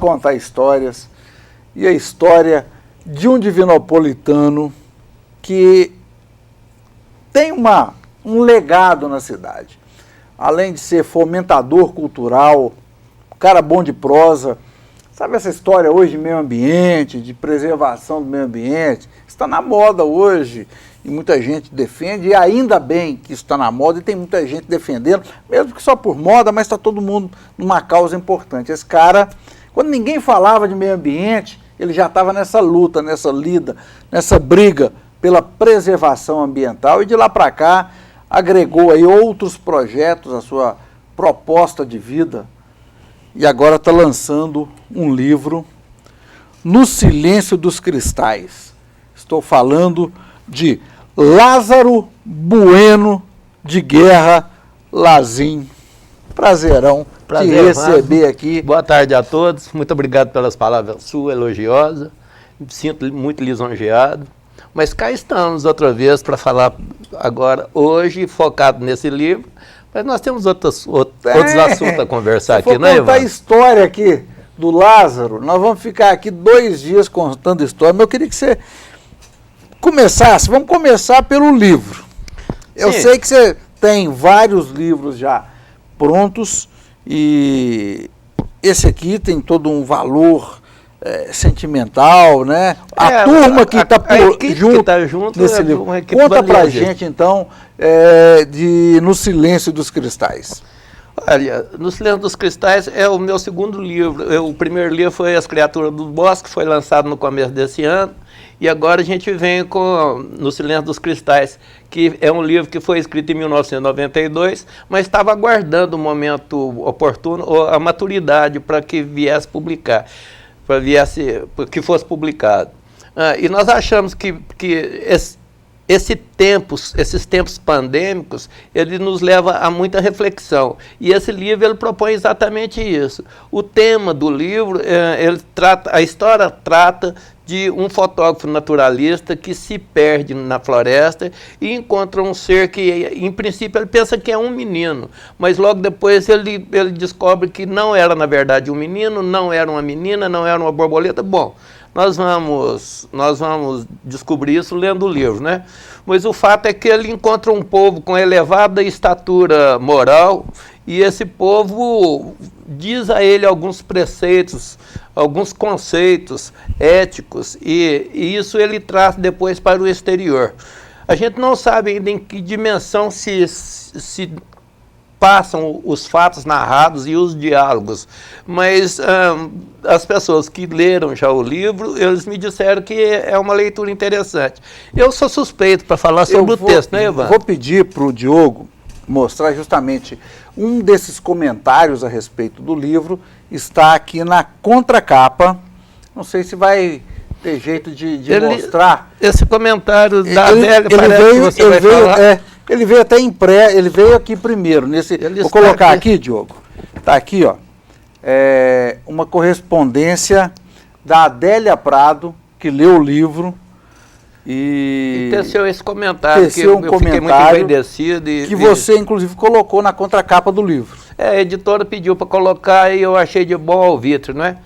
contar histórias, e a história de um divinopolitano que tem um legado na cidade. Além de ser fomentador cultural, cara bom de prosa. Sabe essa história hoje de meio ambiente, de preservação do meio ambiente? Está na moda hoje e muita gente defende, e ainda bem que isso está na moda e tem muita gente defendendo, mesmo que só por moda, mas está todo mundo numa causa importante. Esse cara, quando ninguém falava de meio ambiente, ele já estava nessa luta, nessa lida, nessa briga pela preservação ambiental, e de lá para cá agregou aí outros projetos à sua proposta de vida, e agora está lançando um livro, No Silêncio dos Cristais. Estou falando de Lázaro Bueno de Guerra Lazim. Prazerão te receber aqui. Boa tarde a todos, muito obrigado pelas palavras suas, elogiosas. Me sinto muito lisonjeado. Mas cá estamos outra vez para falar agora, hoje, focado nesse livro. Mas nós temos outros assuntos a conversar aqui, né, Ivan? Vou contar a história aqui do Lázaro. Nós vamos ficar aqui 2 dias contando história, mas eu queria que você começasse. Vamos começar pelo livro. Eu sei que você tem vários livros já prontos e esse aqui tem todo um valor sentimental, né? A turma que está junto nesse livro. Conta pra gente, então, de No Silêncio dos Cristais. Olha, No Silêncio dos Cristais é o meu segundo livro. O primeiro livro foi As Criaturas do Bosque, foi lançado no começo desse ano. E agora a gente vem com No Silêncio dos Cristais, que é um livro que foi escrito em 1992, mas estava aguardando o momento oportuno, ou a maturidade para que viesse publicar. Para que fosse publicado. E nós achamos que esses tempos pandêmicos, ele nos leva a muita reflexão. E esse livro ele propõe exatamente isso. O tema do livro, a história trata de um fotógrafo naturalista que se perde na floresta e encontra um ser que, em princípio, ele pensa que é um menino, mas logo depois ele descobre que não era, na verdade, um menino, não era uma menina, não era uma borboleta. Bom, nós vamos descobrir isso lendo o livro, né? Mas o fato é que ele encontra um povo com elevada estatura moral, e esse povo diz a ele alguns preceitos, alguns conceitos éticos, e isso ele traz depois para o exterior. A gente não sabe ainda em que dimensão se passam os fatos narrados e os diálogos, mas as pessoas que leram já o livro, eles me disseram que é uma leitura interessante. Eu sou suspeito para falar sobre o texto, né, Ivan? Vou pedir para o Diogo mostrar justamente um desses comentários a respeito do livro, está aqui na contracapa. Não sei se vai ter jeito de mostrar. Esse comentário da Adélia parece que você vai falar. Ele veio até ele veio aqui primeiro. Vou colocar aqui, Diogo. Está aqui, ó. Uma correspondência da Adélia Prado, que leu o livro. E teceu esse comentário, que eu fiquei muito envaidecido. Que você, inclusive, colocou na contracapa do livro. A editora pediu para colocar e eu achei de bom alvitre, não é?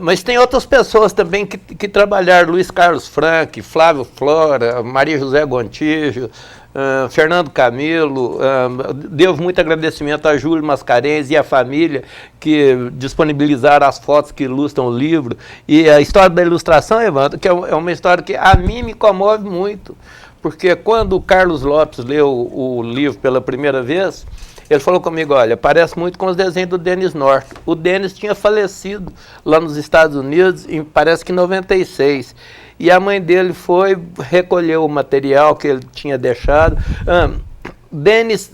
Mas tem outras pessoas também que trabalharam, Luiz Carlos Franck, Flávio Flora, Maria José Gontijo, Fernando Camilo. Devo muito agradecimento a Júlio Mascarenhas e a família que disponibilizaram as fotos que ilustram o livro. E a história da ilustração, Evandro, que é uma história que a mim me comove muito, porque quando o Carlos Lopes leu o livro pela primeira vez, ele falou comigo, olha, parece muito com os desenhos do Denis Norton. O Denis tinha falecido lá nos Estados Unidos, parece que em 96. E a mãe dele foi recolher o material que ele tinha deixado. Denis...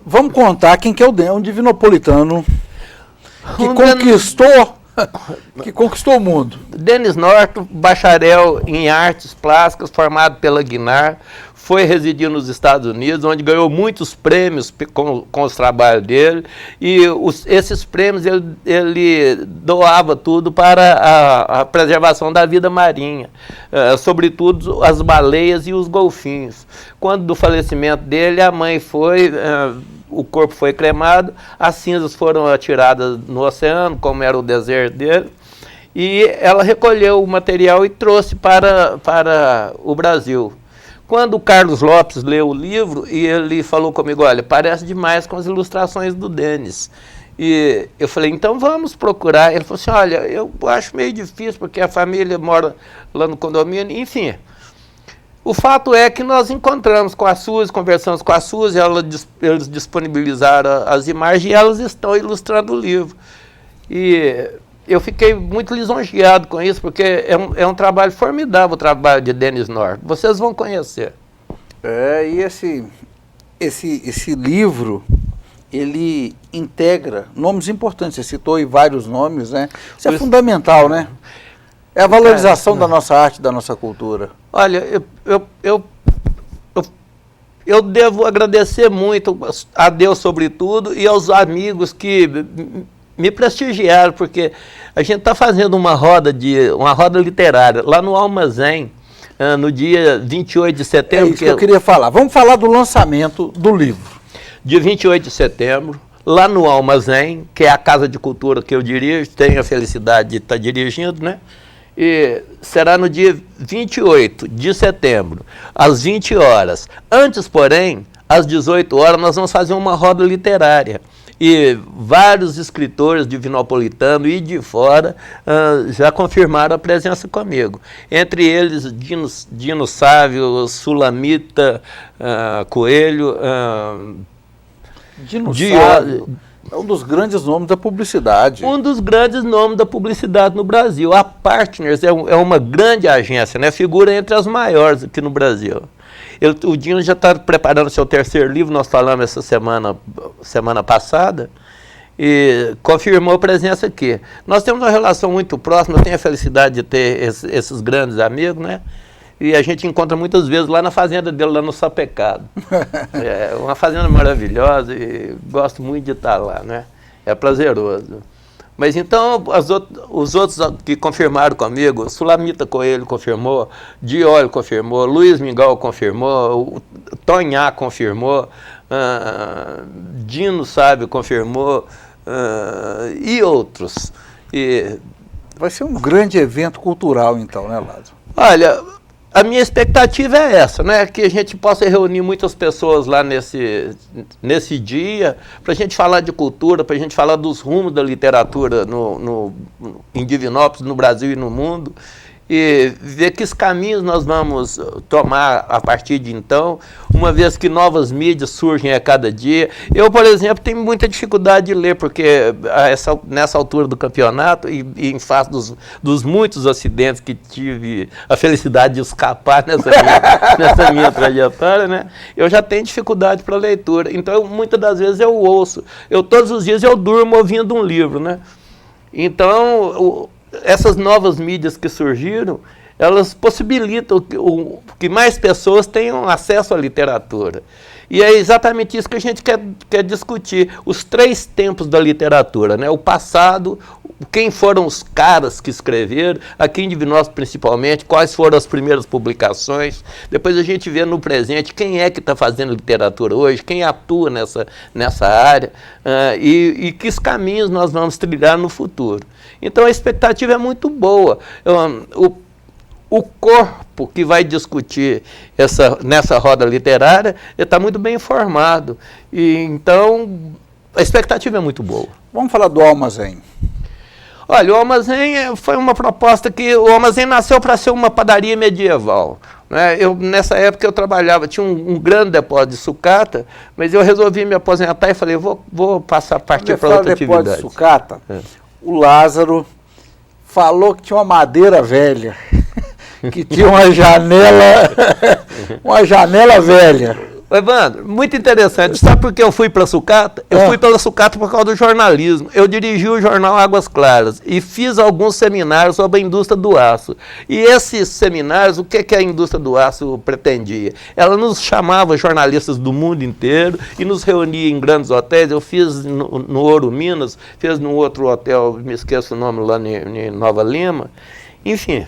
Vamos contar quem que é o Denis, um divinopolitano que conquistou o mundo. Denis Norton, bacharel em artes plásticas, formado pela Guinar, foi residir nos Estados Unidos, onde ganhou muitos prêmios com os trabalhos dele, e esses prêmios ele doava tudo para a preservação da vida marinha, sobretudo as baleias e os golfinhos. Quando do falecimento dele, a mãe foi o corpo foi cremado, as cinzas foram atiradas no oceano, como era o desejo dele, e ela recolheu o material e trouxe para o Brasil. Quando o Carlos Lopes leu o livro, e ele falou comigo, olha, parece demais com as ilustrações do Denis. E eu falei, então vamos procurar. Ele falou assim, olha, eu acho meio difícil, porque a família mora lá no condomínio, enfim. O fato é que nós encontramos com a Suzy, conversamos com a Suzy, eles disponibilizaram as imagens e elas estão ilustrando o livro. E eu fiquei muito lisonjeado com isso, porque é um trabalho formidável, o trabalho de Denis North. Vocês vão conhecer. E esse livro, ele integra nomes importantes. Você citou aí vários nomes, né? Isso é fundamental, né? É a valorização da nossa arte, da nossa cultura. Olha, eu devo agradecer muito a Deus, sobretudo, e aos amigos que me prestigiaram, porque a gente está fazendo uma roda literária lá no Almazém, no dia 28 de setembro. É isso que eu queria falar. Vamos falar do lançamento do livro. Dia 28 de setembro, lá no Almazém, que é a Casa de Cultura que eu dirijo, tenho a felicidade de estar dirigindo, né? E será no dia 28 de setembro, às 20 horas. Antes, porém, às 18 horas, nós vamos fazer uma roda literária. E vários escritores de Vinopolitano e de fora já confirmaram a presença comigo. Entre eles, Dino Sávio, Sulamita Coelho. Dino Sávio é um dos grandes nomes da publicidade. Um dos grandes nomes da publicidade no Brasil. A Partners é uma grande agência, né? Figura entre as maiores aqui no Brasil. O Dino já está preparando seu terceiro livro, nós falamos essa semana passada, e confirmou a presença aqui. Nós temos uma relação muito próxima, eu tenho a felicidade de ter esses grandes amigos, né? E a gente encontra muitas vezes lá na fazenda dele, lá no Sapecado. É uma fazenda maravilhosa e gosto muito de estar lá, né? É prazeroso. Mas então, os outros que confirmaram comigo, Sulamita Coelho confirmou, Diolio confirmou, Luiz Mingau confirmou, Tonhá confirmou, Dino Sábio confirmou, e outros. Vai ser um grande evento cultural, então, né, Lázaro? Olha, a minha expectativa é essa, né? Que a gente possa reunir muitas pessoas lá nesse dia, para a gente falar de cultura, para a gente falar dos rumos da literatura em Divinópolis, no Brasil e no mundo, e ver que caminhos nós vamos tomar a partir de então, uma vez que novas mídias surgem a cada dia. Eu, por exemplo, tenho muita dificuldade de ler, porque nessa altura do campeonato, e em face dos muitos acidentes que tive a felicidade de escapar nessa minha trajetória, né, eu já tenho dificuldade para leitura. Então, muitas das vezes eu ouço. Todos os dias eu durmo ouvindo um livro, né? Então, essas novas mídias que surgiram, elas possibilitam que mais pessoas tenham acesso à literatura. E é exatamente isso que a gente quer discutir, os 3 tempos da literatura, né? O passado, quem foram os caras que escreveram, aqui em Divinópolis principalmente, quais foram as primeiras publicações, depois a gente vê no presente quem é que está fazendo literatura hoje, quem atua nessa área, e que caminhos nós vamos trilhar no futuro. Então a expectativa é muito boa. O corpo que vai discutir nessa roda literária está muito bem informado. E, então, a expectativa é muito boa. Vamos falar do Almazém. Olha, o Almazém foi uma proposta que... O Almazém nasceu para ser uma padaria medieval, né? Nessa época eu trabalhava, tinha um grande depósito de sucata, mas eu resolvi me aposentar e falei, vou passar a partir para outra atividade. Depósito de sucata, o Lázaro falou que tinha uma madeira velha, que tinha uma janela velha. Evandro, muito interessante. Sabe por que eu fui para a sucata? Eu fui pela sucata por causa do jornalismo. Eu dirigi o jornal Águas Claras e fiz alguns seminários sobre a indústria do aço. E esses seminários, o que a indústria do aço pretendia? Ela nos chamava jornalistas do mundo inteiro e nos reunia em grandes hotéis. Eu fiz no Ouro Minas, fiz num outro hotel, me esqueço o nome, lá em Nova Lima. Enfim.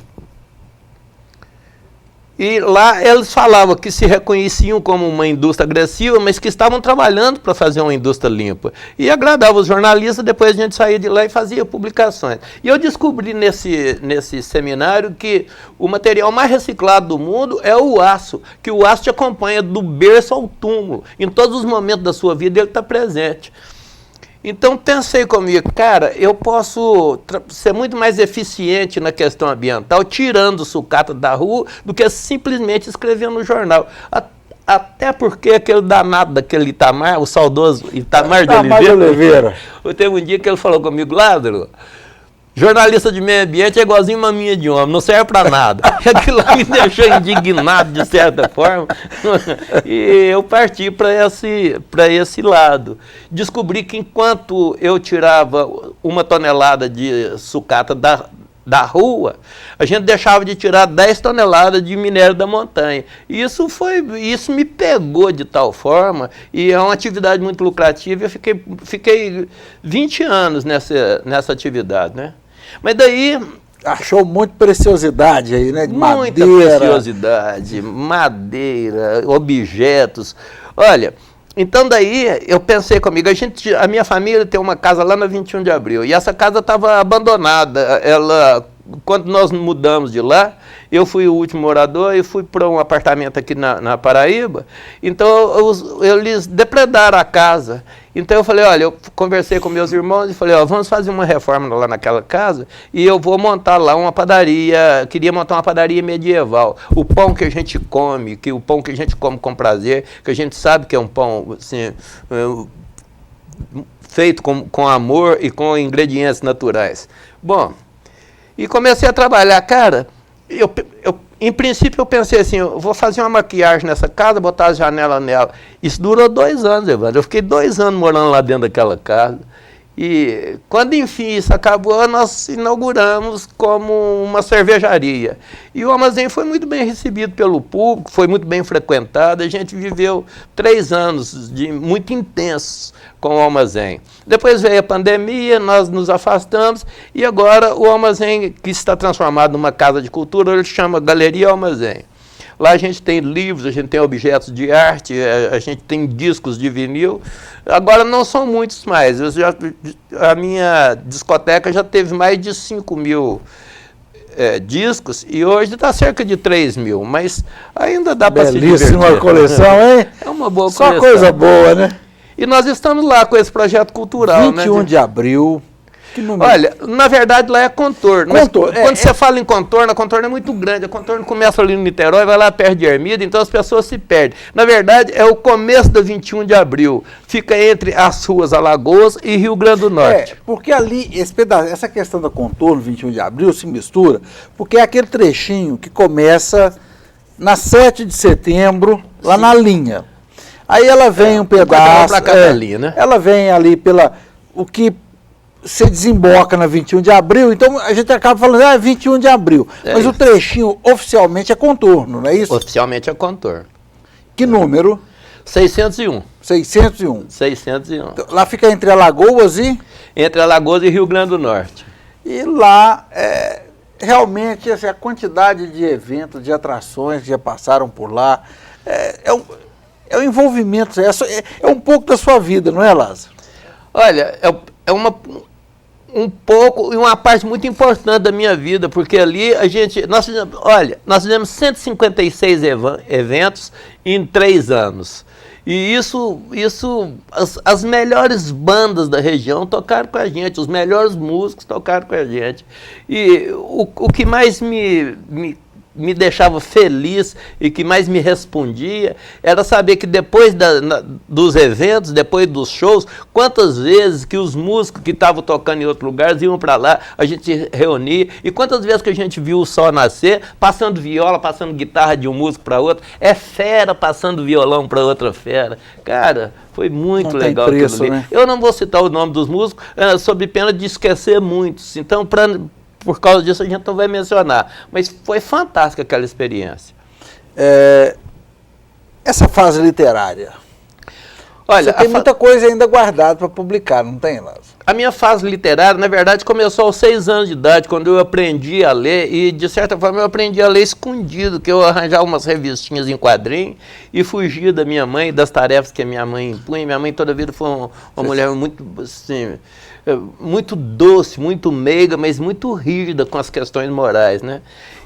E lá eles falavam que se reconheciam como uma indústria agressiva, mas que estavam trabalhando para fazer uma indústria limpa. E agradava os jornalistas, depois a gente saía de lá e fazia publicações. E eu descobri nesse seminário que o material mais reciclado do mundo é o aço, que o aço te acompanha do berço ao túmulo. Em todos os momentos da sua vida ele está presente. Então pensei comigo, cara, eu posso ser muito mais eficiente na questão ambiental tirando sucata da rua do que simplesmente escrevendo no jornal. Até porque aquele danado daquele Itamar, o saudoso Itamar de Oliveira, teve um dia que ele falou comigo, Lázaro, jornalista de meio ambiente é igualzinho maminha de homem, não serve para nada. Aquilo lá me deixou indignado de certa forma. E eu parti para esse lado. Descobri que enquanto eu tirava 1 tonelada de sucata da rua, a gente deixava de tirar 10 toneladas de minério da montanha. Isso me pegou de tal forma, e é uma atividade muito lucrativa. Eu fiquei 20 anos nessa atividade, né? Mas daí... Achou muito preciosidade aí, né? De muita madeira. preciosidade, madeira, objetos. Olha, então daí eu pensei comigo, a minha família tem uma casa lá na 21 de abril, e essa casa estava abandonada. Quando nós mudamos de lá, eu fui o último morador e fui para um apartamento aqui na Paraíba. Então eles depredaram a casa. Então eu falei, olha, eu conversei com meus irmãos e falei, ó, vamos fazer uma reforma lá naquela casa e eu vou montar lá uma padaria, queria montar uma padaria medieval. O pão que a gente come, o pão que a gente come com prazer, que a gente sabe que é um pão assim, feito com amor e com ingredientes naturais. Bom, e comecei a trabalhar, cara, em princípio eu pensei assim, eu vou fazer uma maquiagem nessa casa, botar as janelas nela. Isso durou 2 anos, Evandro. Eu fiquei 2 anos morando lá dentro daquela casa. E quando enfim isso acabou, nós inauguramos como uma cervejaria. E o armazém foi muito bem recebido pelo público, foi muito bem frequentado. A gente viveu 3 anos muito intensos com o armazém. Depois veio a pandemia, nós nos afastamos e agora o armazém, que está transformado numa casa de cultura, ele chama Galeria Armazém. Lá a gente tem livros, a gente tem objetos de arte, a gente tem discos de vinil. Agora não são muitos mais. A minha discoteca já teve mais de 5.000 discos e hoje está cerca de 3.000, mas ainda dá para se divertir. Belíssima coleção, hein? É uma boa Só coleção. coisa boa, né? E nós estamos lá com esse projeto cultural. 21 de abril. Que número? Olha, na verdade lá é Contorno. Contorno, quando você fala em Contorno, a Contorno é muito grande. A Contorno começa ali no Niterói, vai lá perto de Ermida, então as pessoas se perdem. Na verdade, é o começo da 21 de abril. Fica entre as ruas Alagoas e Rio Grande do Norte. Porque ali, essa questão da Contorno, 21 de abril, se mistura, porque é aquele trechinho que começa na 7 de setembro, lá na linha. Aí ela vem um pedaço. Né? Ela vem ali o que você desemboca na 21 de abril, então a gente acaba falando, 21 de abril. Mas isso. O trechinho oficialmente é Contorno, não é isso? Oficialmente é Contorno. Que número? 601. 601. 601. Então, lá fica entre Alagoas e? Entre Alagoas e Rio Grande do Norte. E lá, realmente, a quantidade de eventos, de atrações que já passaram por lá, é um envolvimento, é um pouco da sua vida, não é, Lázaro? Olha, um pouco e uma parte muito importante da minha vida, porque ali nós fizemos 156 eventos em 3 anos. E as melhores bandas da região tocaram com a gente, os melhores músicos tocaram com a gente. E o que mais me deixava feliz e que mais me respondia era saber que depois dos eventos, depois dos shows, quantas vezes que os músicos que estavam tocando em outro lugar iam para lá, a gente reunia, e quantas vezes que a gente viu o sol nascer, passando viola, passando guitarra de um músico para outro, fera passando violão para outra fera. Cara, foi muito legal aquilo ali. Né? Eu não vou citar o nome dos músicos, sob pena de esquecer muitos. Então, por causa disso a gente não vai mencionar. Mas foi fantástica aquela experiência. Essa fase literária. Olha, você tem muita coisa ainda guardada para publicar, não tem, Lázaro? A minha fase literária, na verdade, começou aos 6 anos de idade, quando eu aprendi a ler, e de certa forma eu aprendi a ler escondido, que eu arranjava umas revistinhas em quadrinho e fugia da minha mãe, das tarefas que a minha mãe impunha. Minha mãe toda a vida foi uma mulher muito, assim, muito doce, muito meiga, mas muito rígida com as questões morais, né?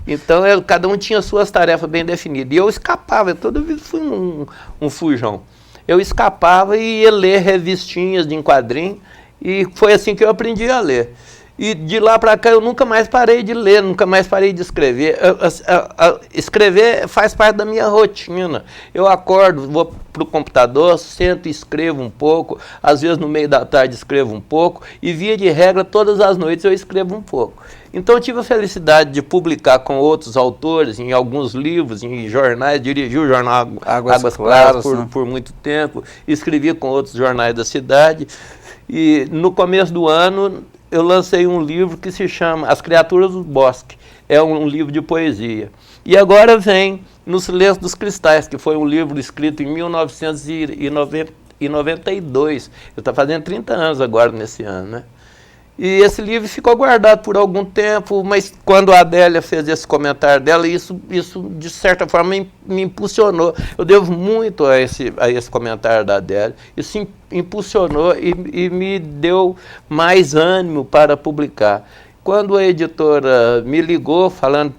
Então, cada um tinha suas tarefas bem definidas. E eu escapava, eu toda a vida fui um fujão. Eu escapava e ia ler revistinhas de quadrinho, e foi assim que eu aprendi a ler. E de lá para cá eu nunca mais parei de ler, nunca mais parei de escrever. Escrever faz parte da minha rotina. Eu acordo, vou para o computador, sento e escrevo um pouco. Às vezes no meio da tarde escrevo um pouco. E via de regra, todas as noites eu escrevo um pouco. Então eu tive a felicidade de publicar com outros autores, em alguns livros, em jornais. Dirigi o jornal Águas Claras por muito tempo. Escrevi com outros jornais da cidade. E no começo do ano eu lancei um livro que se chama As Criaturas do Bosque. É um livro de poesia. E agora vem No Silêncio dos Cristais, que foi um livro escrito em 1992. Eu estou fazendo 30 anos agora nesse ano, né? E esse livro ficou guardado por algum tempo, mas quando a Adélia fez esse comentário dela, isso de certa forma me impulsionou. Eu devo muito a esse comentário da Adélia. Isso impulsionou e me deu mais ânimo para publicar. Quando a editora me ligou,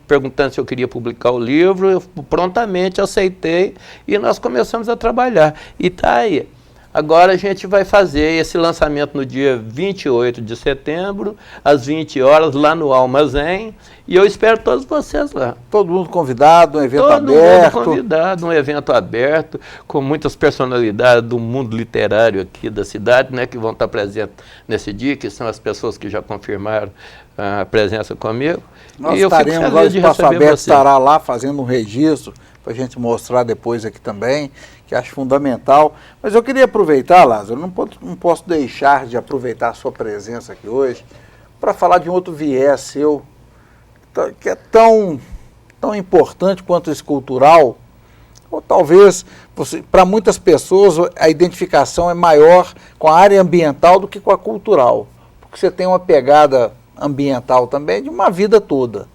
perguntando se eu queria publicar o livro, eu prontamente aceitei e nós começamos a trabalhar. E está aí. Agora a gente vai fazer esse lançamento no dia 28 de setembro, às 20 horas, lá no Almazém, e eu espero todos vocês lá. Todo mundo convidado, um evento aberto. Todo mundo convidado, um evento aberto, com muitas personalidades do mundo literário aqui da cidade, né, que vão estar presentes nesse dia, que são as pessoas que já confirmaram a presença comigo. Nós estaremos lá, o Espaço Aberto estará lá fazendo um registro, para a gente mostrar depois aqui também, que acho fundamental. Mas eu queria aproveitar, Lázaro, não posso deixar de aproveitar a sua presença aqui hoje, para falar de um outro viés seu, que é tão importante quanto esse cultural, ou talvez, para muitas pessoas, a identificação é maior com a área ambiental do que com a cultural, porque você tem uma pegada ambiental também de uma vida toda,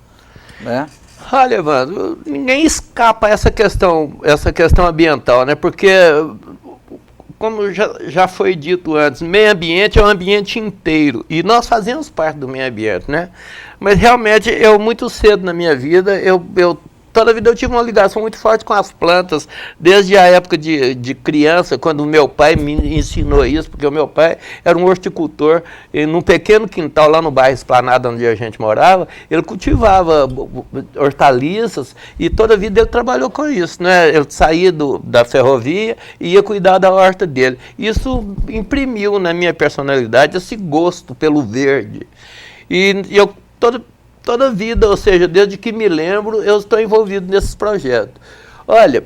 né? Olha, Evandro, ninguém escapa a essa questão ambiental, né? Porque, como já foi dito antes, meio ambiente é o ambiente inteiro. E nós fazemos parte do meio ambiente, né? Mas realmente, muito cedo na minha vida, toda a vida eu tive uma ligação muito forte com as plantas, desde a época de criança, quando o meu pai me ensinou isso, porque o meu pai era um horticultor, e num pequeno quintal lá no bairro Esplanada, onde a gente morava, ele cultivava hortaliças, e toda a vida ele trabalhou com isso, né? Eu saía da ferrovia e ia cuidar da horta dele. Isso imprimiu na minha personalidade esse gosto pelo verde. E eu toda a vida, ou seja, desde que me lembro, eu estou envolvido nesses projetos. Olha,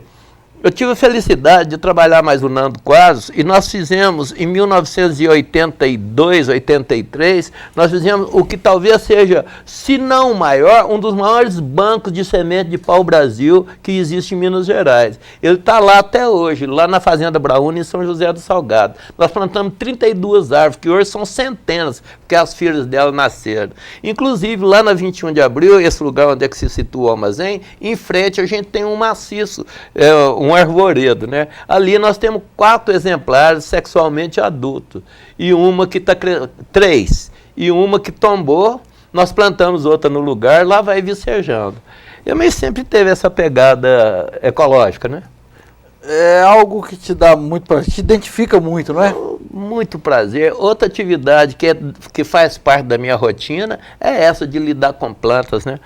eu tive a felicidade de trabalhar mais o Nando Quadros, e nós fizemos, em 1982, 83, nós fizemos o que talvez seja, se não o maior, um dos maiores bancos de semente de pau-brasil que existe em Minas Gerais. Ele está lá até hoje, lá na Fazenda Braúna, em São José do Salgado. Nós plantamos 32 árvores, que hoje são centenas, porque as filhas dela nasceram. Inclusive, lá na 21 de abril, esse lugar onde é que se situa o armazém, em frente a gente tem um maciço, um arvoredo, né? Ali nós temos 4 exemplares sexualmente adultos, e uma que está 3, e uma que tombou, nós plantamos outra no lugar, lá vai vicejando. Mas sempre teve essa pegada ecológica, né? É algo que te dá muito prazer, te identifica muito, não é? Muito prazer. Outra atividade que faz parte da minha rotina é essa de lidar com plantas, né?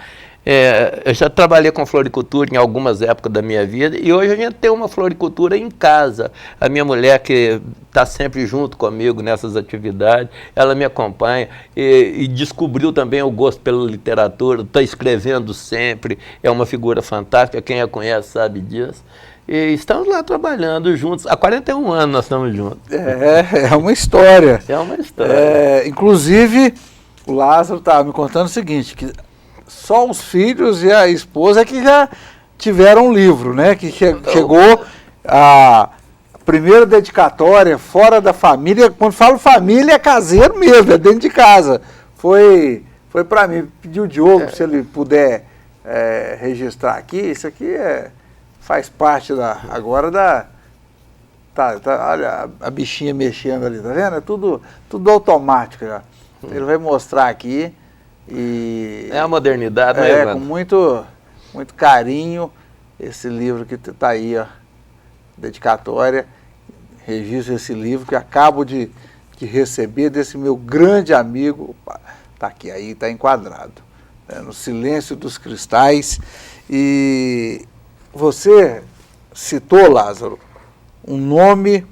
Eu já trabalhei com floricultura em algumas épocas da minha vida, e hoje a gente tem uma floricultura em casa. A minha mulher, que está sempre junto comigo nessas atividades, ela me acompanha e descobriu também o gosto pela literatura, está escrevendo sempre, é uma figura fantástica, quem a conhece sabe disso. E estamos lá trabalhando juntos. Há 41 anos nós estamos juntos. É uma história. É uma história. Inclusive, o Lázaro estava me contando o seguinte, que só os filhos e a esposa que já tiveram um livro, né? Que chegou a primeira dedicatória fora da família, quando falo família é caseiro mesmo, é dentro de casa. Foi para mim, pedi o Diogo, se ele puder registrar aqui, isso aqui faz parte agora da... olha a bichinha mexendo ali, tá vendo? É tudo automático já. Ele vai mostrar aqui e... É a modernidade, né, Evandro? Com muito carinho, esse livro que tá aí, ó, dedicatória, registro esse livro que acabo de receber desse meu grande amigo, opa, tá aqui, aí tá enquadrado, né, No Silêncio dos Cristais. E você citou, Lázaro, um nome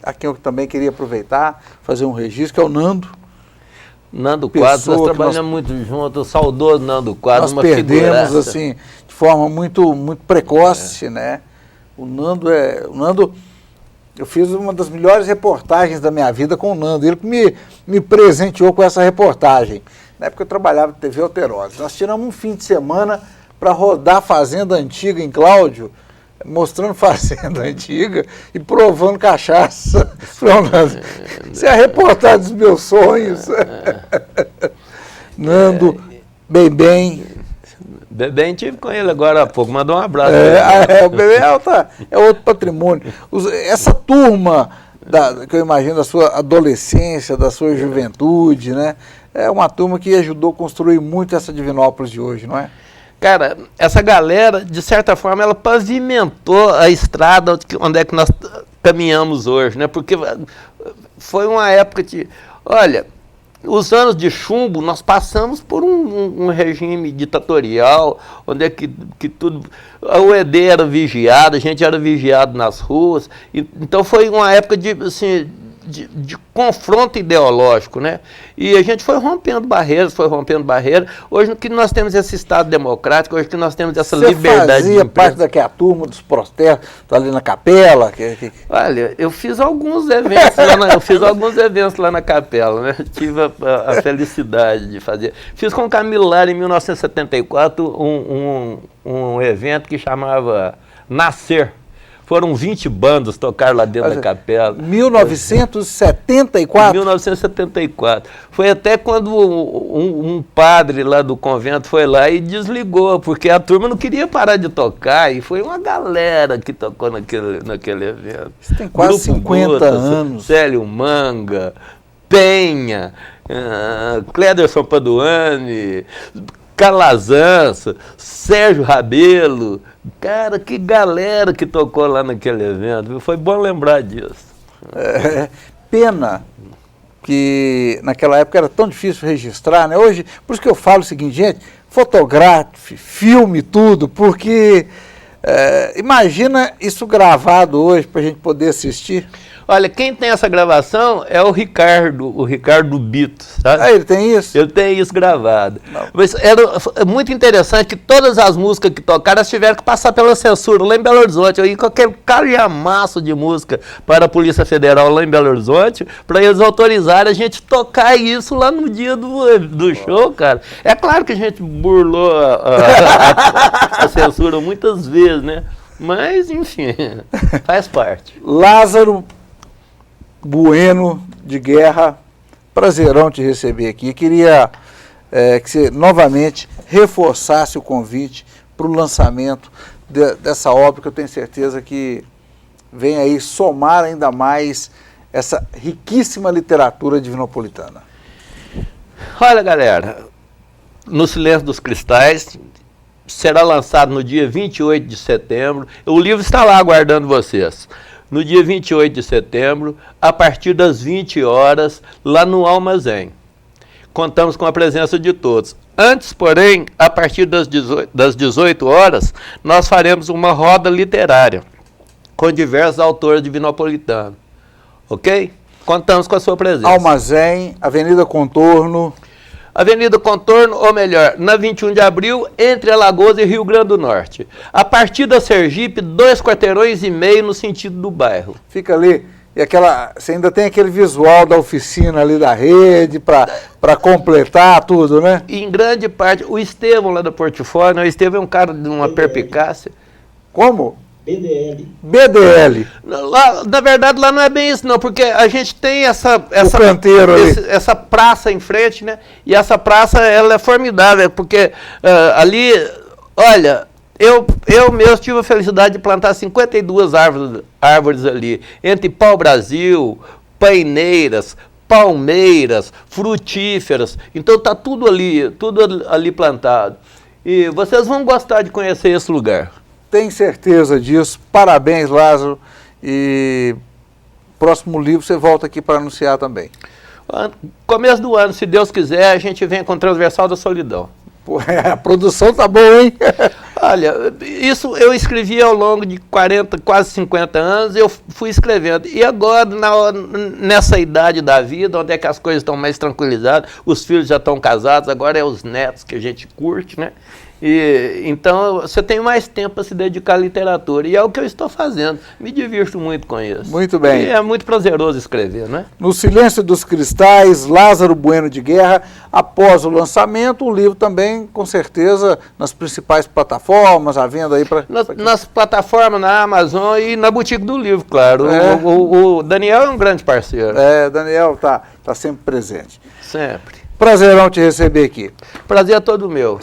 a quem eu também queria aproveitar, fazer um registro, que é o Nando. Nando Quadros, nós trabalhamos muito juntos, o saudoso Nando Quadros, uma figuraça. Nós perdemos, assim, de forma muito precoce, né? O Nando, eu fiz uma das melhores reportagens da minha vida com o Nando, ele me presenteou com essa reportagem. Na época eu trabalhava na TV Alterosa. Nós tiramos um fim de semana para rodar a Fazenda Antiga em Cláudio, mostrando fazenda antiga e provando cachaça. Isso é a reportagem dos meus sonhos. Nando, bem. Bem, tive com ele agora há pouco, mandou um abraço. O Bebê é outro patrimônio. Essa turma, que eu imagino da sua adolescência, da sua juventude, né? É uma turma que ajudou a construir muito essa Divinópolis de hoje, não é? Cara, essa galera, de certa forma, ela pavimentou a estrada onde é que nós caminhamos hoje, né? Porque foi uma época de... Olha, os anos de chumbo, nós passamos por um regime ditatorial, onde é que tudo... A UED era vigiada, a gente era vigiado nas ruas. Então foi uma época de confronto ideológico, né? E a gente foi rompendo barreiras. Hoje que nós temos esse Estado democrático, hoje que nós temos essa liberdade de imprensa. Você fazia parte daquela turma dos protestos ali na capela? Olha, eu fiz alguns eventos lá na capela, né? Tive a felicidade de fazer. Fiz com o Camilo Lara, em 1974, um evento que chamava Nascer. Foram 20 bandas tocar lá dentro da capela. 1974? 1974. Foi até quando um padre lá do convento foi lá e desligou, porque a turma não queria parar de tocar, e foi uma galera que tocou naquele evento. Isso tem quase 50 anos. Célio Manga, Penha, Cléderson Paduani, Calazans, Sérgio Rabelo. Cara, que galera que tocou lá naquele evento. Foi bom lembrar disso. Pena que naquela época era tão difícil registrar, né? Hoje, por isso que eu falo o seguinte, gente, fotografe, filme tudo, porque imagina isso gravado hoje para a gente poder assistir. Olha, quem tem essa gravação é o Ricardo Bito, sabe? Ah, ele tem isso? Ele tem isso gravado. Não. Mas era muito interessante que todas as músicas que tocaram, elas tiveram que passar pela censura lá em Belo Horizonte. Eu ia com aquele calhamaço de música para a Polícia Federal lá em Belo Horizonte, para eles autorizarem a gente tocar isso lá no dia do show, cara. É claro que a gente burlou a censura muitas vezes, né? Mas, enfim, faz parte. Lázaro Bueno de Guerra, prazerão te receber aqui. Queria que você novamente reforçasse o convite para o lançamento dessa obra, que eu tenho certeza que vem aí somar ainda mais essa riquíssima literatura divinopolitana. Olha, galera, No Silêncio dos Cristais será lançado no dia 28 de setembro. O livro está lá aguardando vocês. No dia 28 de setembro, a partir das 20 horas, lá no Almazém. Contamos com a presença de todos. Antes, porém, a partir das 18 horas, nós faremos uma roda literária com diversos autores divinopolitanos. Ok? Contamos com a sua presença. Almazém, Avenida Contorno. Avenida Contorno, ou melhor, na 21 de abril, entre Alagoas e Rio Grande do Norte. A partir da Sergipe, 2,5 quarteirões no sentido do bairro. Fica ali, e você ainda tem aquele visual da oficina ali da rede, para completar tudo, né? E em grande parte, o Estevão lá do Portfólio, o Estevão é um cara de uma perpicácia. Como? BDL. Lá, na verdade, lá não é bem isso, não, porque a gente tem essa canteiro ali. essa praça em frente, né? E essa praça, ela é formidável, porque ali, olha, eu mesmo tive a felicidade de plantar 52 árvores ali, entre pau-brasil, paineiras, palmeiras, frutíferas. Então tá tudo ali plantado. E vocês vão gostar de conhecer esse lugar. Tenho certeza disso. Parabéns, Lázaro. E próximo livro você volta aqui para anunciar também. Começo do ano, se Deus quiser, a gente vem com Transversal da Solidão. Pô, a produção tá boa, hein? Olha, isso eu escrevi ao longo de 40, quase 50 anos, eu fui escrevendo. E agora, nessa idade da vida, onde é que as coisas estão mais tranquilizadas, os filhos já estão casados, agora é os netos que a gente curte, né? E, então, você tem mais tempo para se dedicar à literatura. E é o que eu estou fazendo. Me divirto muito com isso. Muito bem. E é muito prazeroso escrever, né? No Silêncio dos Cristais, Lázaro Bueno de Guerra. Após o lançamento, o livro também, com certeza, nas principais plataformas, à venda aí para... Nas plataformas, na Amazon e na Boutique do Livro, claro. É. O Daniel é um grande parceiro. Daniel tá sempre presente. Sempre. Prazerão te receber aqui. Prazer é todo meu.